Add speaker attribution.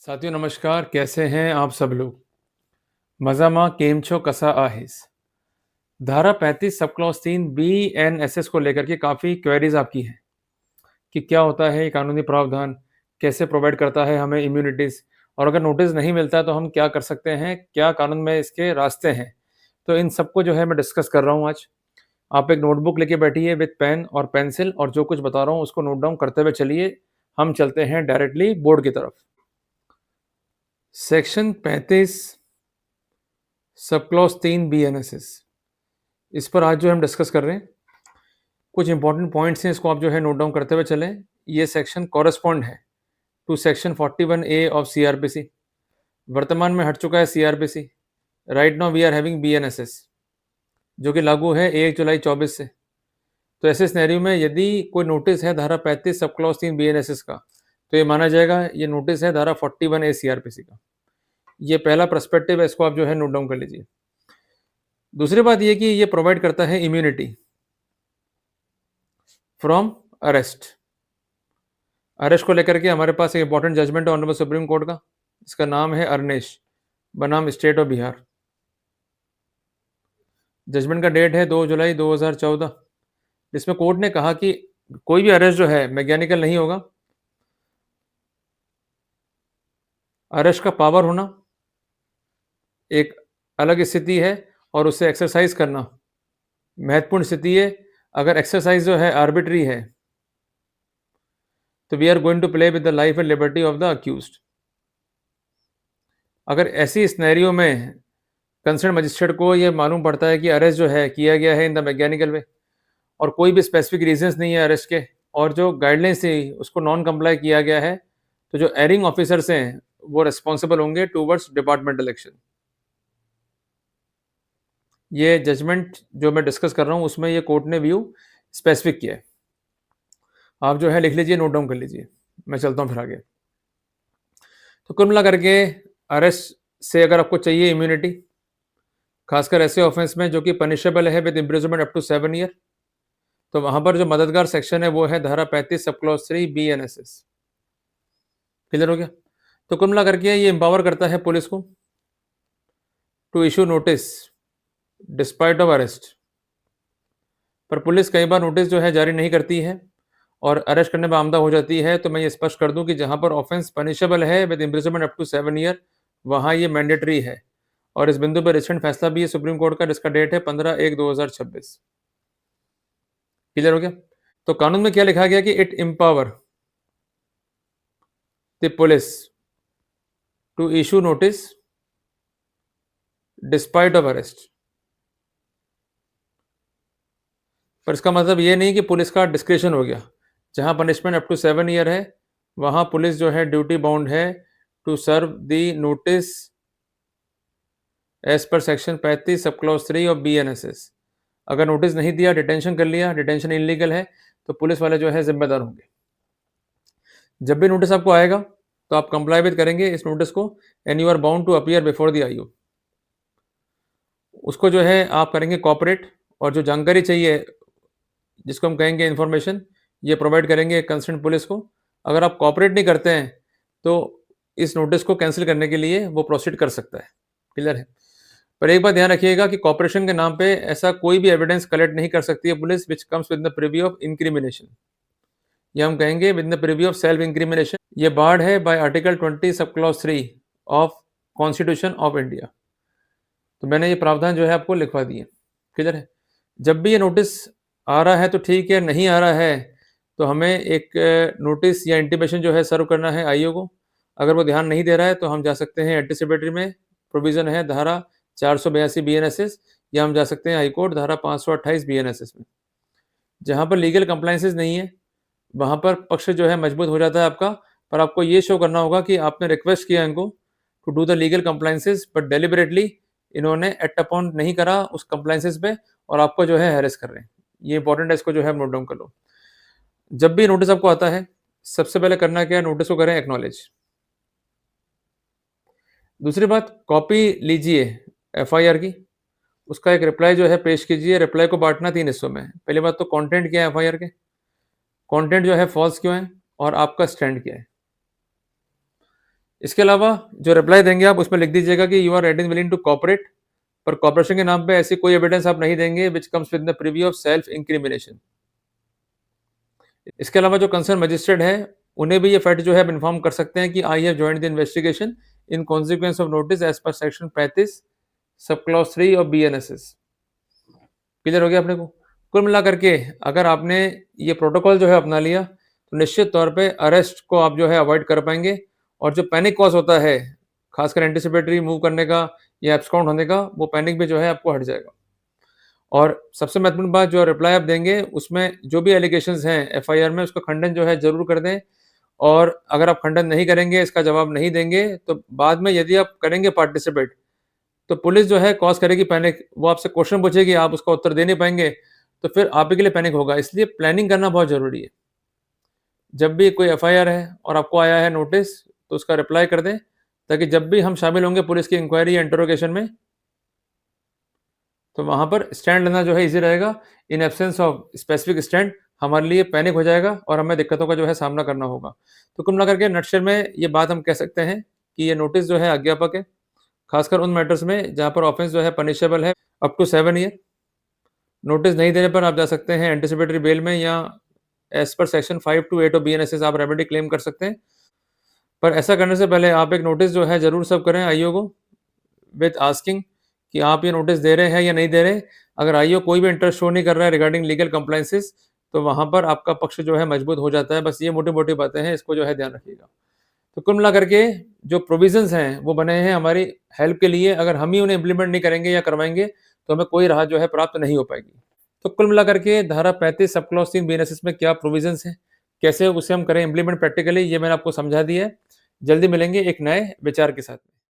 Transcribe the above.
Speaker 1: साथियों नमस्कार, कैसे हैं आप सब लोग? मज़ामा केम छो कसा आहिस? धारा 35 सब क्लॉज 3 बीएनएसएस को लेकर के काफ़ी क्वेरीज आपकी हैं कि क्या होता है ये कानूनी प्रावधान, कैसे प्रोवाइड करता है हमें इम्यूनिटीज़ और अगर नोटिस नहीं मिलता तो हम क्या कर सकते हैं, क्या कानून में इसके रास्ते हैं? तो इन सबको जो है मैं डिस्कस कर रहा हूँ आज। आप एक नोटबुक लेके बैठिए विद पेन और पेंसिल और जो कुछ बता रहा हूँ उसको नोट डाउन करते हुए चलिए। हम चलते हैं डायरेक्टली बोर्ड की तरफ। सेक्शन 35 सब क्लॉज 3 बीएनएसएस, इस पर आज जो हम डिस्कस कर रहे हैं, कुछ इंपॉर्टेंट पॉइंट्स हैं, इसको आप जो है नोट डाउन करते हुए चलें। ये सेक्शन कॉरेस्पॉन्ड है to section 41A of CrPC. वर्तमान में हट चुका है CrPC. Right now we are having BNSS जो कि लागू है 1 जुलाई 24 से। तो ऐसे सिनेरियो में यदि कोई नोटिस है धारा 35 सब क्लॉज 3 बीएनएसएस का, तो ये माना जाएगा ये नोटिस है धारा 41A सीआरपीसी का। ये पहला पर्सपेक्टिव है, इसको आप जो है नोट डाउन कर लीजिए। दूसरी बात ये कि ये प्रोवाइड करता है इम्यूनिटी फ्रॉम अरेस्ट। अरेस्ट को लेकर के हमारे पास एक इंपॉर्टेंट जजमेंट है ऑनरेबल सुप्रीम कोर्ट का, इसका नाम है अरनेश बनाम स्टेट ऑफ बिहार। जजमेंट का डेट है 2 जुलाई 2014, जिसमें कोर्ट ने कहा कि कोई भी अरेस्ट जो है मैकेनिकल नहीं होगा। अरेस्ट का पावर होना एक अलग स्थिति है और उसे एक्सरसाइज करना महत्वपूर्ण स्थिति है। अगर एक्सरसाइज जो है आर्बिट्री है तो we are going to play with the life and liberty of the accused. अगर ऐसी स्नैरियो में कंसर्न मजिस्ट्रेट को ये मालूम पड़ता है कि अरेस्ट जो है किया गया है इन द मैकेनिकल वे और कोई भी स्पेसिफिक रीजंस नहीं है अरेस्ट के और जो गाइडलाइंस थी उसको नॉन कंप्लाई किया गया है, तो जो एरिंग ऑफिसर्स हैं वो रिस्पॉन्सिबल होंगे टूवर्ड्स डिपार्टमेंटल एक्शन। ये जजमेंट जो मैं डिस्कस कर रहा हूँ उसमें ये कोर्ट ने व्यू स्पेसिफिक किया है। आप जो है लिख लीजिए, नोट डाउन कर लीजिए, मैं चलता हूँ फिर आगे। तो कुल मिला करके अरेस्ट से अगर आपको चाहिए इम्यूनिटी, खासकर ऐसे ऑफेंस में जो कि पनिशेबल है with imprisonment up to 7 year, तो वहां पर जो मददगार सेक्शन है वो है धारा 35 सब क्लॉज 3 बीएनएसएस। क्लियर हो गया? तो कुल मिला करके ये एम्पावर करता है पुलिस को to issue notice despite of arrest. पर पुलिस कई बार नोटिस जो है जारी नहीं करती है और अरेस्ट करने में आमदा हो जाती है। तो मैं ये स्पष्ट कर दूं कि जहां पर ऑफेंस पनिशेबल है with imprisonment up to 7 year, वहां ये मैंडेटरी है। और इस बिंदु पर रिसेंट फैसला भी है सुप्रीम कोर्ट का, जिसका डेट है 15/1/2026। क्लियर हो गया? तो कानून में क्या लिखा गया कि it empower the police to issue notice despite of arrest. पर इसका मतलब ये नहीं कि पुलिस का डिस्क्रिशन हो गया। जहां पनिशमेंट अप टू 7 ईयर है वहां पुलिस जो है ड्यूटी बाउंड है to serve the notice as per section 35 sub clause 3 of BNSS. अगर नोटिस नहीं दिया, डिटेंशन कर लिया, डिटेंशन इलीगल है, तो पुलिस वाले जो है जिम्मेदार होंगे। जब भी नोटिस आपको आएगा तो आप कंप्लाई विद करेंगे इस नोटिस को and you are bound to appear before the IO. उसको जो है आप करेंगे कॉपरेट और जो जानकारी चाहिए जिसको हम कहेंगे इन्फॉर्मेशन, ये प्रोवाइड करेंगे कंसर्न पुलिस को। अगर आप कॉपरेट नहीं करते हैं तो इस नोटिस को कैंसिल करने के लिए वो प्रोसीड कर सकता है। क्लियर है? पर एक बात ध्यान रखिएगा कि कॉपरेशन के नाम पे ऐसा कोई भी एविडेंस कलेक्ट नहीं कर सकती है police which comes with the purview of incrimination, या हम कहेंगे with the purview of self incrimination. ये बार्ड है बाय आर्टिकल 20 सब clause 3 of constitution of India. तो मैंने ये प्रावधान जो है आपको लिखवा दिए। क्लियर है? जब भी ये नोटिस आ रहा है तो ठीक है, नहीं आ रहा है तो हमें एक नोटिस या इंटीमेशन जो है सर्व करना है आईओ को। अगर वो ध्यान नहीं दे रहा है तो हम जा सकते हैं एंटीसिपेटरी में, प्रोविजन है धारा 482 बीएनएसएस, या हम जा सकते हैं हाईकोर्ट धारा 528 बीएनएसएस में। जहाँ पर लीगल कंप्लाइंसेस नहीं है वहाँ पर पक्ष जो है मजबूत हो जाता है आपका। पर आपको ये शो करना होगा कि आपने रिक्वेस्ट किया इनको to do the legal compliances, but deliberately इन्होंने एक्ट अपॉन नहीं करा उस कंप्लाइंसेस पे और आपको जो है हैरेस कर रहे हैं। ये इंपॉर्टेंट है, इसको जो है नोट डाउन कर लो। जब भी नोटिस आपको आता है सबसे पहले करना क्या है, नोटिस को करें एक्नॉलेज। दूसरी बात, कॉपी लीजिए एफआईआर की, उसका एक रिप्लाई जो है पेश कीजिए। रिप्लाई को बांटना 3 हिस्सों में। पहली बात तो कंटेंट क्या है एफआईआर के, कंटेंट जो है फॉल्स क्यों है और आपका स्टैंड क्या है। इसके अलावा जो रिप्लाई देंगे आप उसमें लिख दीजिएगा कि you are ready and willing to cooperate, पर कोऑपरेशन के नाम पे ऐसी कोई एविडेंस आप नहीं देंगे which comes with the purview of self incrimination. इसके अलावा जो कंसर्न मजिस्ट्रेट है, उन्हें भी ये फैक्ट जो है आप इन्फॉर्म कर सकते हैं कि I have joined the investigation in consequence of notice as per section 35 sub clause 3 of BNSS. Clear हो गया अपने को? कुल मिला करके अगर आपने ये प्रोटोकॉल जो है अपना लिया, तो निश्चित तौर पे अरेस्ट को आप जो है अवॉइड कर पाएँगे और जो पैनिक कॉज़ होता है, खासकर एंटिसिपेटरी मूव करने का या एब्सकॉन्ड होने का, वो पैनिक भी जो है आपको हट जाएगा। और सबसे महत्वपूर्ण बात, जो रिप्लाई आप देंगे उसमें जो भी एलिगेशंस हैं एफआईआर में, उसका खंडन जो है ज़रूर कर दें। और अगर आप खंडन नहीं करेंगे, इसका जवाब नहीं देंगे, तो बाद में यदि आप करेंगे पार्टिसिपेट, तो पुलिस जो है कॉज़ करेगी पैनिक, वो आपसे क्वेश्चन पूछेगी, आप उसका उत्तर दे नहीं पाएँगे, तो फिर आप ही के लिए पैनिक होगा। इसलिए प्लानिंग करना बहुत ज़रूरी है। जब भी कोई एफआईआर है और आपको आया है नोटिस, तो उसका रिप्लाई कर दें, ताकि जब भी हम शामिल होंगे पुलिस की इंक्वायरी या इंटरोगेशन में, तो वहाँ पर स्टैंड लेना जो है ईज़ी रहेगा। In absence of specific stand हमारे लिए पैनिक हो जाएगा और हमें दिक्कतों का जो है सामना करना होगा। तो कुल मिलाकर के नटशेल में ये बात हम कह सकते हैं कि ये नोटिस जो है अज्ञापक है, खासकर उन मैटर्स में जहाँ पर ऑफेंस जो है पनिशेबल है अप टू 7 ईयर। नोटिस नहीं देने पर आप जा सकते हैं एंटिसिपेटरी बेल में, या as per section 5 to 8 of BNSS आप रेमेडी क्लेम कर सकते हैं। पर ऐसा करने से पहले आप एक नोटिस जो है ज़रूर सर्व करें आईओ को, विथ आस्किंग कि आप ये नोटिस दे रहे हैं या नहीं दे रहे। अगर आईओ कोई भी इंटरेस्ट शो नहीं कर रहा है रिगार्डिंग लीगल कंप्लायंसेस, तो वहाँ पर आपका पक्ष जो है मजबूत हो जाता है। बस ये मोटी-मोटी बातें हैं, इसको जो है ध्यान रखिएगा। तो कुल मिलाकर के जो प्रोविज़न्स हैं, वो बने हैं हमारी हेल्प के लिए। अगर हम ही उन्हें इम्प्लीमेंट नहीं करेंगे या करवाएँगे, तो हमें कोई राहत जो है प्राप्त नहीं हो पाएगी। तो कुल मिलाकर के धारा 35 सब क्लॉज़ 3 बीएनएसएस में क्या प्रोविज़न्स हैं, कैसे उसे हम करें इम्प्लीमेंट प्रैक्टिकली, ये मैंने आपको समझा दिया है। जल्दी मिलेंगे एक नए विचार के साथ।